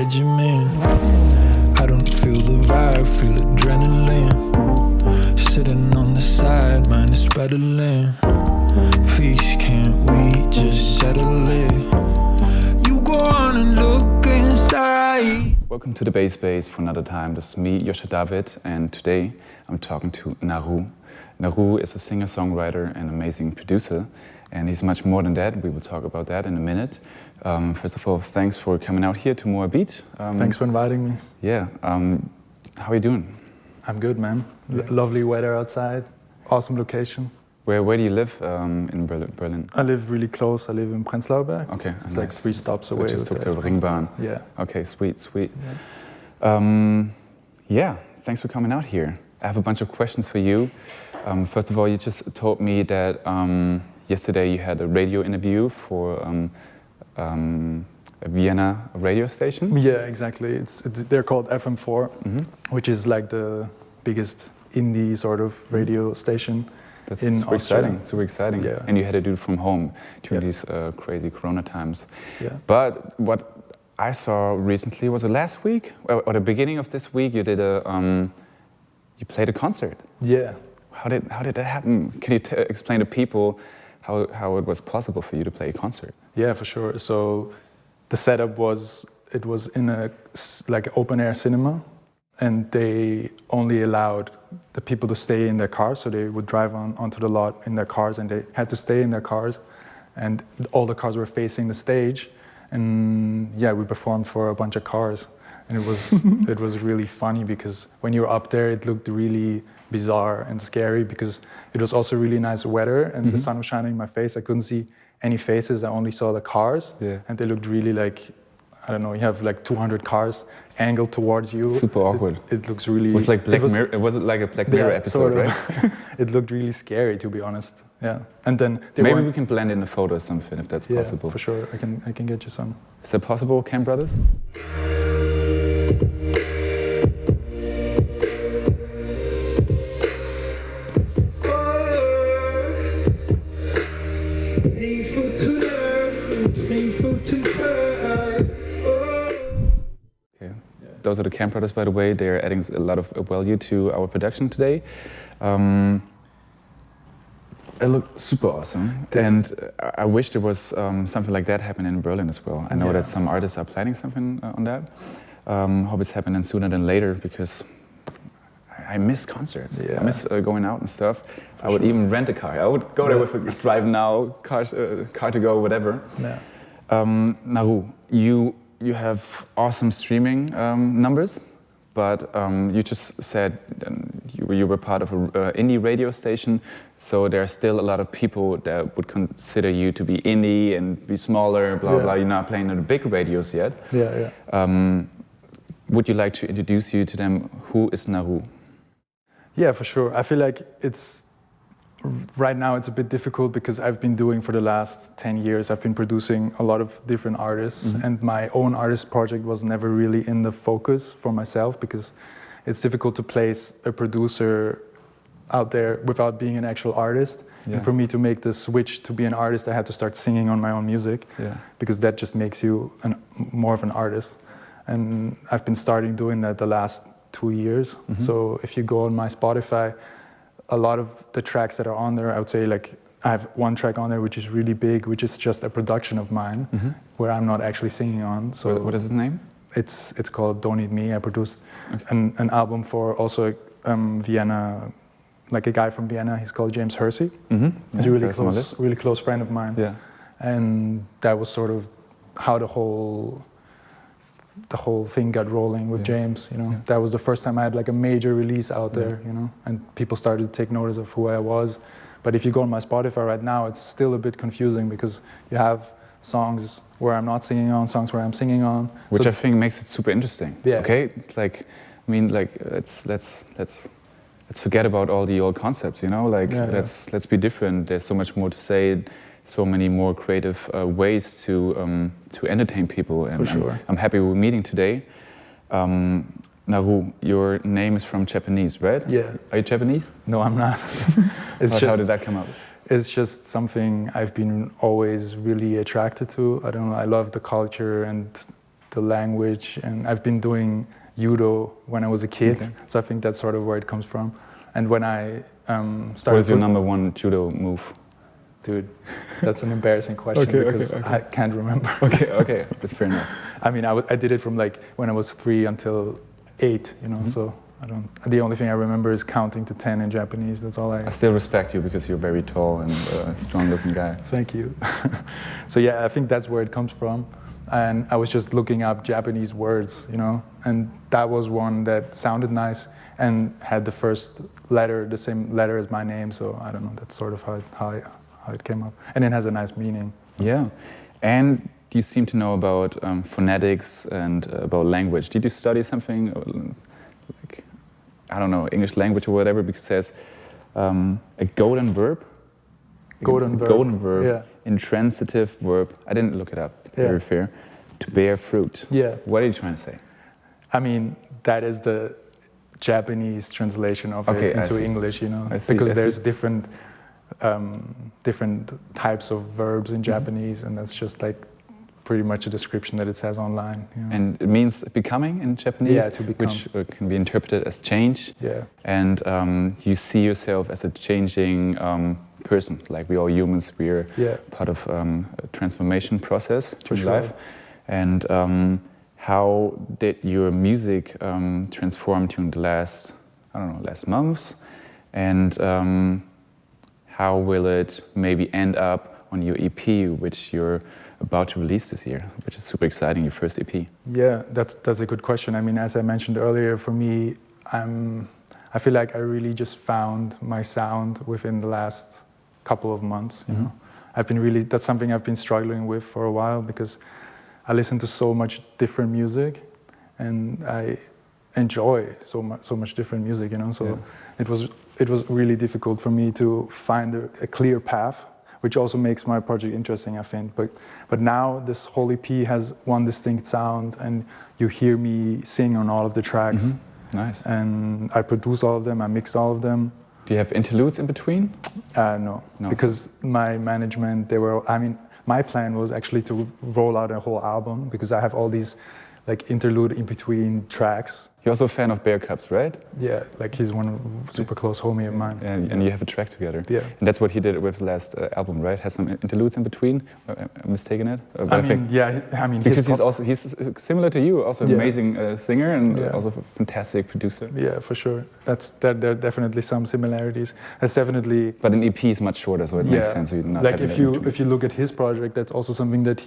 regimen. I don't feel the vibe, feel adrenaline. Sitting on the side, mind is battling. Please, can't we just settle it? You go on and look inside. Welcome to the Bass Space for another time. This is me, Joscha David, and today I'm talking to Narou. Narou is a singer-songwriter and amazing producer, and he's much more than that. We will talk about that in a minute. First of all, thanks for coming out here to Moa Beach. Thanks for inviting me. Yeah. How are you doing? I'm good, man. Lovely weather outside. Awesome location. Where do you live in Berlin? I live really close. I live in Prenzlauer Berg. Okay, it's nice. like 3 stops away. Just took the Ringbahn. Yeah. Okay, sweet. Yeah, thanks for coming out here. I have a bunch of questions for you. First of all, you just told me that yesterday you had a radio interview for a Vienna radio station. Yeah, exactly. They're called FM4, which is like the biggest indie sort of radio station. That's in super Austria. super exciting. Yeah. And you had to do it from home during these crazy Corona times. Yeah. But what I saw recently, was it last week or the beginning of this week? You did you played a concert. Yeah. How did that happen? Can you explain to people how it was possible for you to play a concert? Yeah, for sure. So the setup was in a like open air cinema. And they only allowed the people to stay in their cars, so they would drive onto the lot in their cars, and they had to stay in their cars. And all the cars were facing the stage, and yeah, we performed for a bunch of cars, and it was really funny because when you were up there, it looked really bizarre and scary because it was also really nice weather, and the sun was shining in my face. I couldn't see any faces; I only saw the cars, and they looked really like, I don't know, you have like 200 cars angled towards you. Super awkward. It looks really... It was like was it like a Black Mirror episode, sort of. right? It looked really scary, to be honest. Yeah. And then maybe we can blend in a photo or something if that's possible. Yeah, for sure. I can get you some. Is that possible, CAMBROTHERS? Those are the CAMBROTHERS, by the way. They're adding a lot of value to our production today. It looked super awesome, and I wish there was something like that happening in Berlin as well. I know that some artists are planning something on that. Hope it's happening sooner than later because I miss concerts. I miss going out and stuff. I would even rent a car. I would go there with a drive now, car to go, whatever. Yeah. Narou, you have awesome streaming numbers, but you just said you were part of an indie radio station, so there are still a lot of people that would consider you to be indie and be smaller, blah, blah. You're not playing on the big radios yet. Yeah. Would you like to introduce you to them? Who is Narou? Yeah, for sure. I feel like right now it's a bit difficult because I've been doing for the last 10 years, I've been producing a lot of different artists, and my own artist project was never really in the focus for myself because it's difficult to place a producer out there without being an actual artist. And for me to make the switch to be an artist, I had to start singing on my own music because that just makes you more of an artist. And I've been starting doing that the last 2 years. So if you go on my Spotify, a lot of the tracks that are on there, I would say like I have one track on there which is really big, which is just a production of mine, where I'm not actually singing on. So what is its name? It's called Don't Need Me. I produced an album for also Vienna, like a guy from Vienna. He's called James Hersey. He's a really close friend of mine. Yeah. And that was sort of how the whole thing got rolling with James, you know. That was the first time I had like a major release out there, you know, and people started to take notice of who I was. But if you go on my Spotify right now, it's still a bit confusing because you have songs where I'm not singing on, songs where I'm singing on. Which I think makes it super interesting. Yeah. Okay? It's like, I mean, like, let's forget about all the old concepts, you know, like let's be different. There's so much more to say. So many more creative ways to entertain people, and I'm happy we're meeting today. Narou, your name is from Japanese, right? Yeah. Are you Japanese? No, I'm not. How did that come up? It's just something I've been always really attracted to. I don't know, I love the culture and the language, and I've been doing judo when I was a kid, so I think that's sort of where it comes from. And when I started... What is your number one judo move? Dude, that's an embarrassing question because I can't remember. Okay, that's fair enough. I mean, I did it from like when I was 3 until 8, you know, so I don't... The only thing I remember is counting to 10 in Japanese, that's all I still respect you because you're very tall and strong-looking guy. Thank you. So yeah, I think that's where it comes from. And I was just looking up Japanese words, you know, and that was one that sounded nice and had the first letter, the same letter as my name, so I don't know, that's sort of how it came up. And it has a nice meaning. Yeah. And you seem to know about phonetics and about language. Did you study something like, I don't know, English language or whatever, because it says a golden verb? Golden verb, yeah. Intransitive verb. I didn't look it up, very fair. To bear fruit. Yeah. What are you trying to say? I mean, that is the Japanese translation of it into English, you know, because there's different types of verbs in Japanese, and that's just like pretty much a description that it says online. You know? And it means becoming in Japanese, yeah, to become. Which can be interpreted as change. Yeah. And you see yourself as a changing person, like we all humans, we're part of a transformation process through life. And how did your music transform during the last months? And how will it maybe end up on your EP, which you're about to release this year, which is super exciting, your first EP? Yeah, that's a good question. I mean, as I mentioned earlier, for me, I feel like I really just found my sound within the last couple of months, you know. That's something I've been struggling with for a while, because I listen to so much different music and I enjoy so much different music, you know. So it was really difficult for me to find a clear path, which also makes my project interesting, I think. But now this whole EP has one distinct sound, and you hear me sing on all of the tracks. Nice. And I produce all of them, I mix all of them. Do you have interludes in between? No, because my management, my plan was actually to roll out a whole album, because I have all these like interlude in between tracks. You're also a fan of Bear Cubs, right? Yeah, like he's one super close homie of mine. And you have a track together. Yeah. And that's what he did with the last album, right? Has some interludes in between. Am I mistaken it? Because he's similar to you, also amazing singer and also a fantastic producer. Yeah, for sure. There are definitely some similarities. That's definitely. But an EP is much shorter, so it makes sense. Like if you look at his project, that's also something that.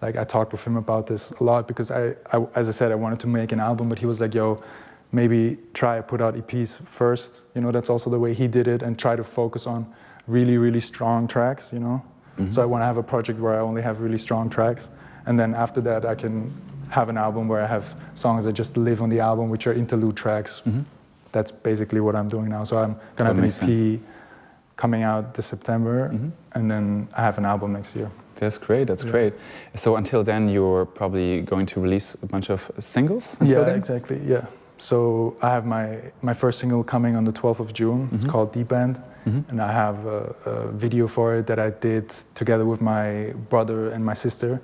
Like I talked with him about this a lot, because I, as I said, I wanted to make an album, but he was like, yo, maybe try put out EPs first. You know, that's also the way he did it, and try to focus on really, really strong tracks, you know. So I want to have a project where I only have really strong tracks. And then after that, I can have an album where I have songs that just live on the album, which are interlude tracks. That's basically what I'm doing now. So I'm going to have an EP coming out this September, and then I have an album next year. That's great, great. So until then, you're probably going to release a bunch of singles? Exactly, yeah. So I have my first single coming on the 12th of June. It's called Deep End, and I have a video for it that I did together with my brother and my sister,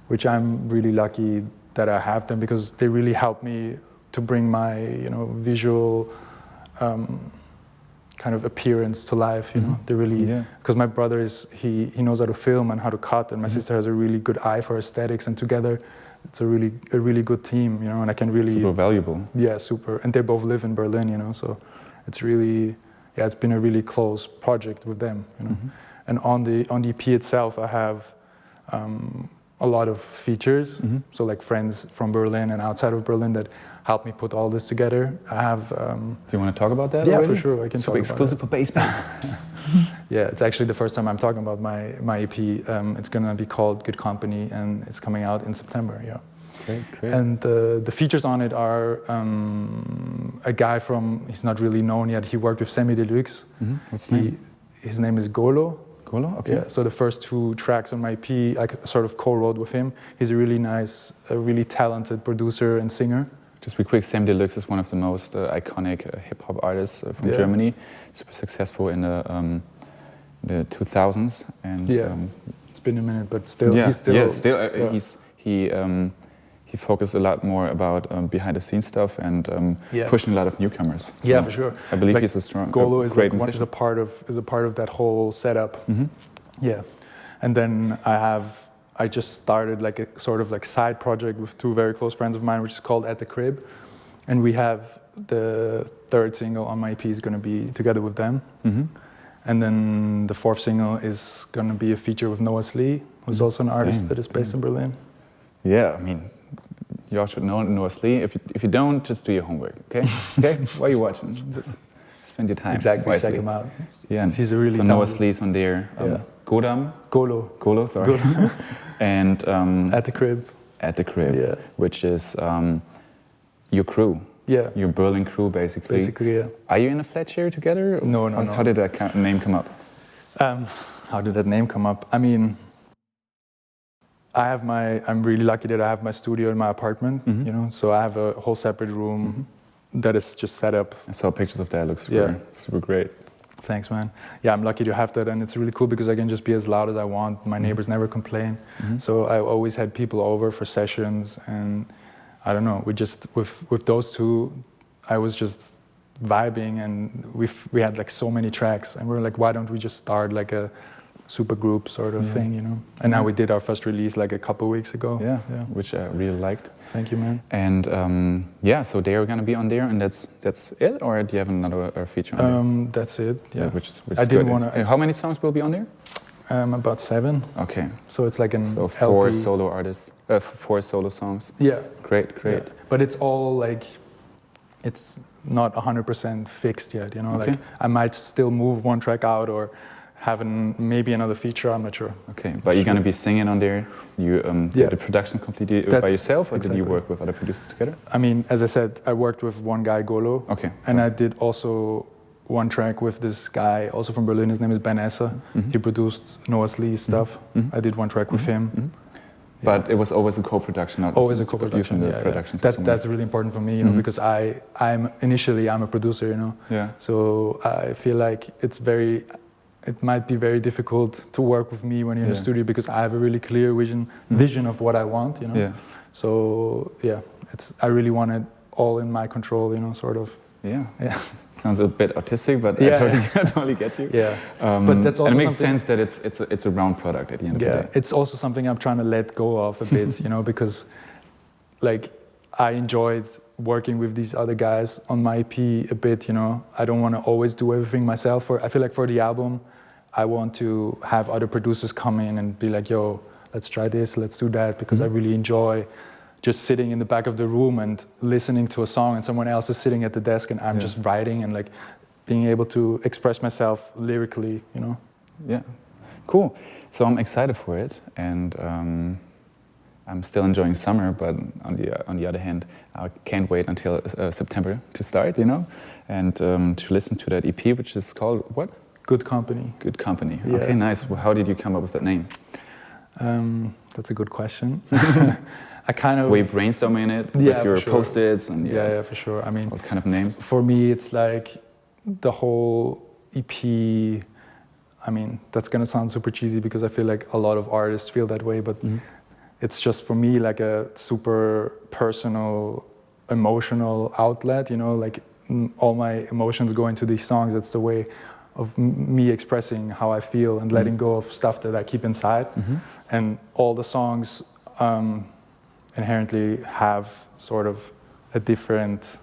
which I'm really lucky that I have them, because they really helped me to bring my, you know, visual kind of appearance to life, you know. They really, because my brother he knows how to film and how to cut, and my sister has a really good eye for aesthetics, and together it's a really good team, you know. And I can really super valuable. Yeah, super. And they both live in Berlin, you know, so it's really it's been a really close project with them, you know. And on the EP itself, I have a lot of features, so like friends from Berlin and outside of Berlin that helped me put all this together. I have. Do you want to talk about that? Yeah, already? for sure. I can. Super exclusive for bass bands. Yeah, it's actually the first time I'm talking about my EP. It's gonna be called Good Company, and it's coming out in September. Yeah. Great. And the features on it are a guy he's not really known yet. He worked with Semi Deluxe. What's his name? His name is Golo. Golo, okay. Yeah, so the first 2 tracks on my EP, I sort of co-wrote with him. He's a really nice, a really talented producer and singer. Just real quick, Semi Deluxe is one of the most iconic hip-hop artists from Germany. Super successful in the 2000s. And it's been a minute, but still, he's still. He he focused a lot more about behind the scenes stuff and pushing a lot of newcomers. So yeah, for sure. I believe like, he's a strong, Golo is great like musician. is a part of that whole setup. Yeah, and then I just started like a sort of like side project with two very close friends of mine, which is called At the Crib, and we have the third single on my EP is going to be together with them. And then the fourth single is going to be a feature with Noah Slee, who's also an artist that is based in Berlin. Yeah, I mean, you all should know Noah Slee. If you don't, just do your homework, okay? Okay? Why are you watching? Just spend your time Exactly, wisely. check him out. Yeah, he's a really so Noah Slee's on there. Golo, sorry. And At the Crib. At the Crib, yeah. which is your crew. Yeah. Your Berlin crew, basically. Basically, yeah. Are you in a flat share together? No. How did that name come up? How did that name come up? I mean, I'm really lucky that I have my studio in my apartment, you know, so I have a whole separate room that is just set up. I saw pictures of that, it looks super great. Thanks, man. Yeah, I'm lucky to have that, and it's really cool because I can just be as loud as I want. My neighbors never complain. So I always had people over for sessions, and I don't know, we just, with those two, I was just vibing, and we had like so many tracks, and we were like, why don't we just start like a super group sort of thing, you know? And now we did our first release like a couple weeks ago. Yeah, which I really liked. Thank you, man. And so they are gonna be on there, and that's it, or do you have another feature on there? That's it. Yeah, which is I didn't good. want to. How many songs will be on there? About 7. Okay. So it's like an so 4 LP. solo artists, 4 solo songs. Yeah. Great. Yeah. But it's all like, it's not 100% fixed yet, you know? Okay. Like I might still move one track out or have maybe another feature, I'm not sure. Okay, but you're gonna be singing on there. You did the production completely by yourself, or did you work with other producers together? I mean, as I said, I worked with one guy, Golo. Okay. And I did also one track with this guy, also from Berlin. His name is Ben Esser. He produced Noah Slee's stuff. I did one track with him. But it was always a co-production, not always a co-production. That's really important for me, you know, because I'm a producer, you know. Yeah. So I feel like it might be very difficult to work with me when you're in the studio because I have a really clear vision of what I want, you know. Yeah. So I really want it all in my control, you know, sort of. Yeah. Yeah. Sounds a bit autistic, but I totally get you. Yeah. But that's also and it makes sense that it's a round product at the end of the day. It's also something I'm trying to let go of a bit, you know, because like I enjoyed working with these other guys on my EP a bit, you know. I don't want to always do everything myself. I feel like for the album, I want to have other producers come in and be like, yo, let's try this, let's do that, because I really enjoy just sitting in the back of the room and listening to a song and someone else is sitting at the desk and I'm just writing and like being able to express myself lyrically, you know? Yeah, cool. So I'm excited for it, and I'm still enjoying summer, but on the other hand, I can't wait until September to start, you know, and to listen to that EP, which is called what? Good Company. Good Company. Yeah. Okay, nice. Well, how did you come up with that name? That's a good question. I kind of... Were you brainstorming it with your Post-its? And yeah, for sure. I mean... What kind of names? For me, it's like the whole EP... I mean, that's going to sound super cheesy because I feel like a lot of artists feel that way, but it's just for me like a super personal, emotional outlet, you know, like all my emotions go into these songs. That's the way of me expressing how I feel and letting go of stuff that I keep inside. And all the songs inherently have sort of a different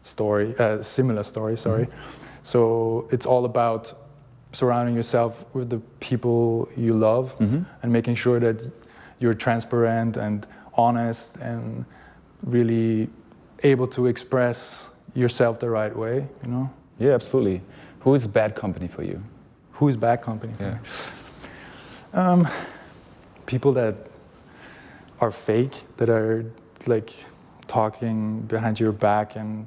story, similar story, sorry. So it's all about surrounding yourself with the people you love and making sure that you're transparent and honest and really able to express yourself the right way, you know? Yeah, absolutely. Who is bad company for you? Who is bad company for me? People that are fake, that are like talking behind your back and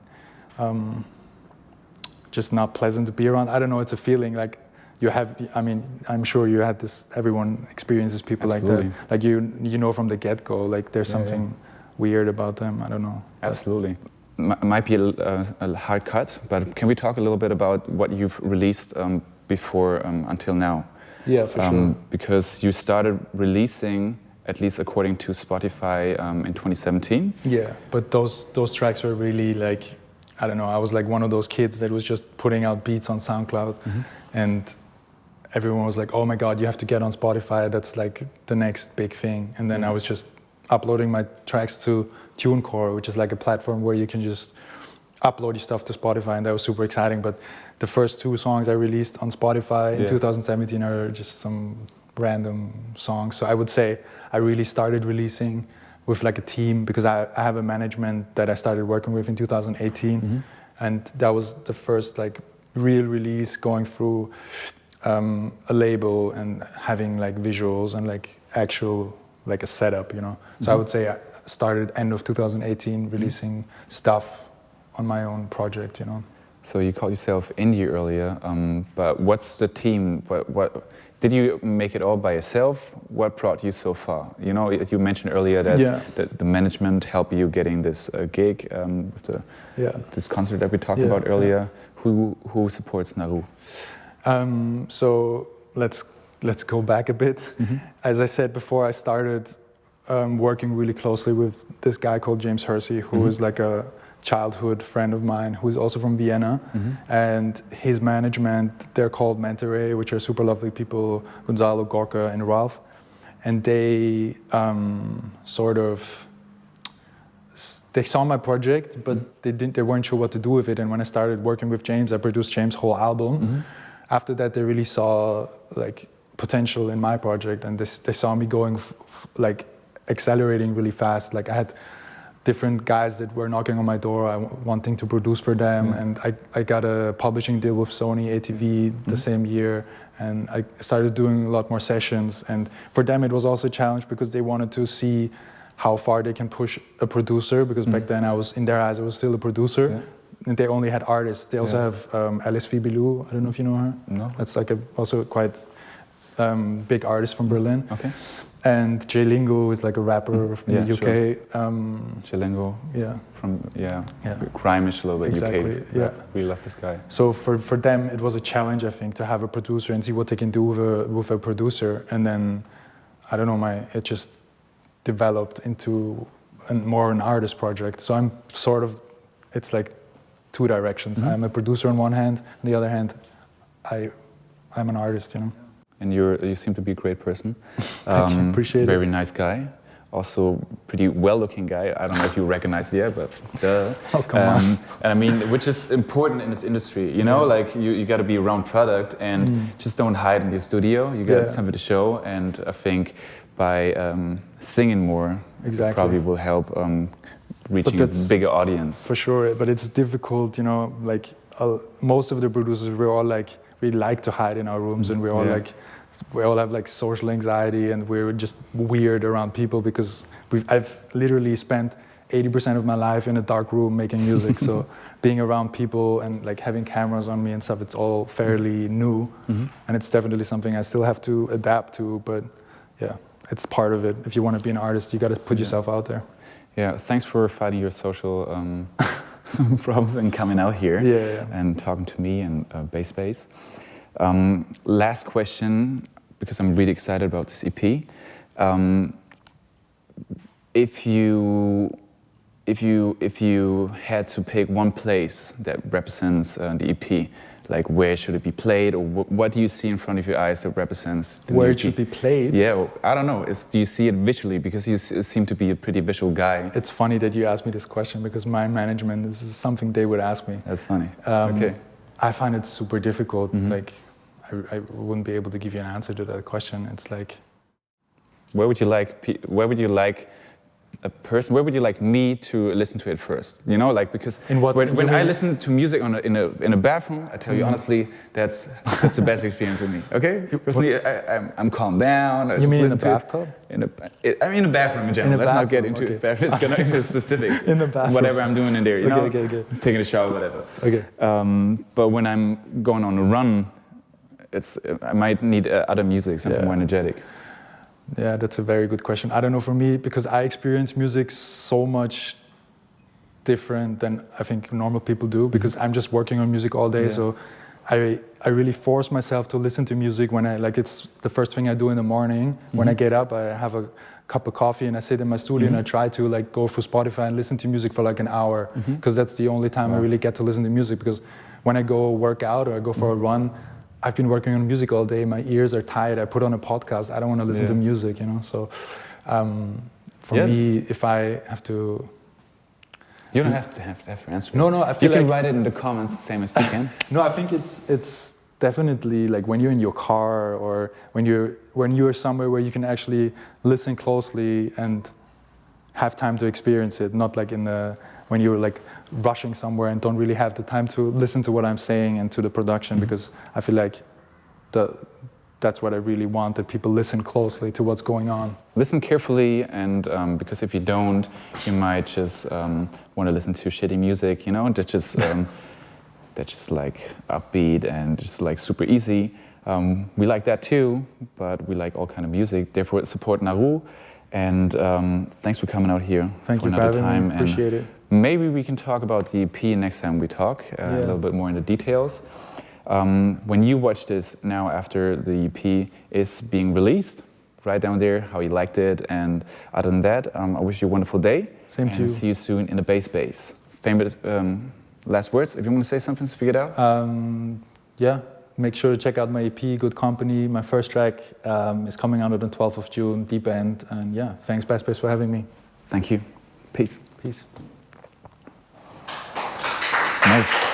just not pleasant to be around. I don't know, it's a feeling like you have, I mean, I'm sure you had this, everyone experiences people Absolutely. like that. Like you know from the get-go, like there's something weird about them, I don't know. Absolutely. Might be a hard cut, but can we talk a little bit about what you've released before until now? Yeah, for sure. Because you started releasing at least according to Spotify in 2017. Yeah, but those tracks were really like, I don't know, I was like one of those kids that was just putting out beats on SoundCloud, and everyone was like, oh my God, you have to get on Spotify, that's like the next big thing. And then I was just uploading my tracks to TuneCore, which is like a platform where you can just upload your stuff to Spotify, and that was super exciting. But the first 2 songs I released on Spotify in 2017 are just some random songs. So I would say I really started releasing with like a team, because I have a management that I started working with in 2018, and that was the first like real release, going through a label and having like visuals and like actual like a setup, you know. So I would say I started end of 2018 releasing stuff on my own project, you know. So you called yourself indie earlier, but what's the team? What did you make it all by yourself? What brought you so far? You know, you mentioned earlier that the management helped you getting this gig with this concert that we talked about earlier. Who supports Narou? So let's go back a bit. As I said before, I started working really closely with this guy called James Hersey, who is like a childhood friend of mine, who's also from Vienna, and his management, they're called Mentoray, which are super lovely people, Gonzalo, Gorka, and Ralph, and they they saw my project, but they weren't sure what to do with it. And when I started working with James, I produced James' whole album. After that, they really saw like potential in my project, and they saw me going like accelerating really fast. Like I had different guys that were knocking on my door, wanting to produce for them, and I got a publishing deal with Sony ATV the same year, and I started doing a lot more sessions. And for them, it was also a challenge, because they wanted to see how far they can push a producer, because back then I was, in their eyes, I was still a producer, and they only had artists. They also have Alice Fibilou, I don't know if you know her. No. That's like also quite big artist from Berlin. Okay. And Jay Lingo is like a rapper from the UK. Sure. Jay Lingo. Yeah. From grime-ish a little bit. Exactly. UK. Yeah. We love this guy. So for them, it was a challenge, I think, to have a producer and see what they can do with a producer. And then, I don't know, it just developed into more an artist project. So I'm it's like 2 directions. I'm a producer on one hand, on the other hand, I'm an artist, you know. And you seem to be a great person. Thank you, appreciate it. Very nice guy. Also pretty well-looking guy. I don't know if you recognize it yet, but duh. Oh, come on. And I mean, which is important in this industry, you know, like you got to be around product and just don't hide in your studio. You got something to show, and I think by singing more, probably will help reaching a bigger audience. For sure, but it's difficult, you know, like most of the producers, we're all like, we like to hide in our rooms, and we're all like, we all have like social anxiety, and we're just weird around people, because I've literally spent 80% of my life in a dark room making music. So being around people and like having cameras on me and stuff, it's all fairly new, and it's definitely something I still have to adapt to. But yeah, it's part of it. If you want to be an artist, you got to put yourself out there. Yeah, thanks for fighting your social problems and coming out here and talking to me and Bass. Last question, because I'm really excited about this EP. If you had to pick one place that represents the EP, like where should it be played, or what do you see in front of your eyes that represents the where EP? It should be played? Yeah, well, I don't know. Do you see it visually? Because you seem to be a pretty visual guy. It's funny that you asked me this question, because my management, this is something they would ask me. That's funny. Okay. I find it super difficult. Like, I wouldn't be able to give you an answer to that question. It's like, where would you like a person? Where would you like me to listen to it first? You know, like, because when I listen to music in a bathroom, I tell you honestly, that's the best experience with me. Okay, personally, I'm calmed down. You mean in the bathtub? I mean in a bathroom in general. Let's not get into it. It's gonna be specific. In the bathroom. Whatever I'm doing in there, you know, okay. taking a shower, whatever. Okay. But when I'm going on a run, I might need other music, something more energetic. Yeah, that's a very good question. I don't know, for me, because I experience music so much different than I think normal people do, because I'm just working on music all day, so I really force myself to listen to music when it's the first thing I do in the morning. When I get up, I have a cup of coffee and I sit in my studio and I try to go through Spotify and listen to music for an hour, because that's the only time I really get to listen to music. Because when I go work out or I go for a run, I've been working on music all day, my ears are tired, I put on a podcast, I don't want to listen to music, so for me, if I have to... You don't have to answer. No, I feel you can write it in the comments the same as you can. No, I think it's definitely when you're in your car or when you're somewhere where you can actually listen closely and have time to experience it, not when you're rushing somewhere and don't really have the time to listen to what I'm saying and to the production, because I feel that's what I really want, that people listen closely to what's going on. Listen carefully, and because if you don't, you might just want to listen to shitty music, that's just upbeat and just super easy. We like that too, but we like all kind of music. Therefore, support Narou, and thanks for coming out here. Thank you for having me. Appreciate it. Maybe we can talk about the EP next time we talk, a little bit more in the details. When you watch this now after the EP is being released, write down there how you liked it, and other than that, I wish you a wonderful day. Same to you. See you soon in the bass space. Famous last words, if you want to say something, speak it out. Make sure to check out my EP, Good Company. My first track is coming out on the 12th of June, Deep End, and thanks Bass Space for having me. Thank you. Peace. Peace. Nice.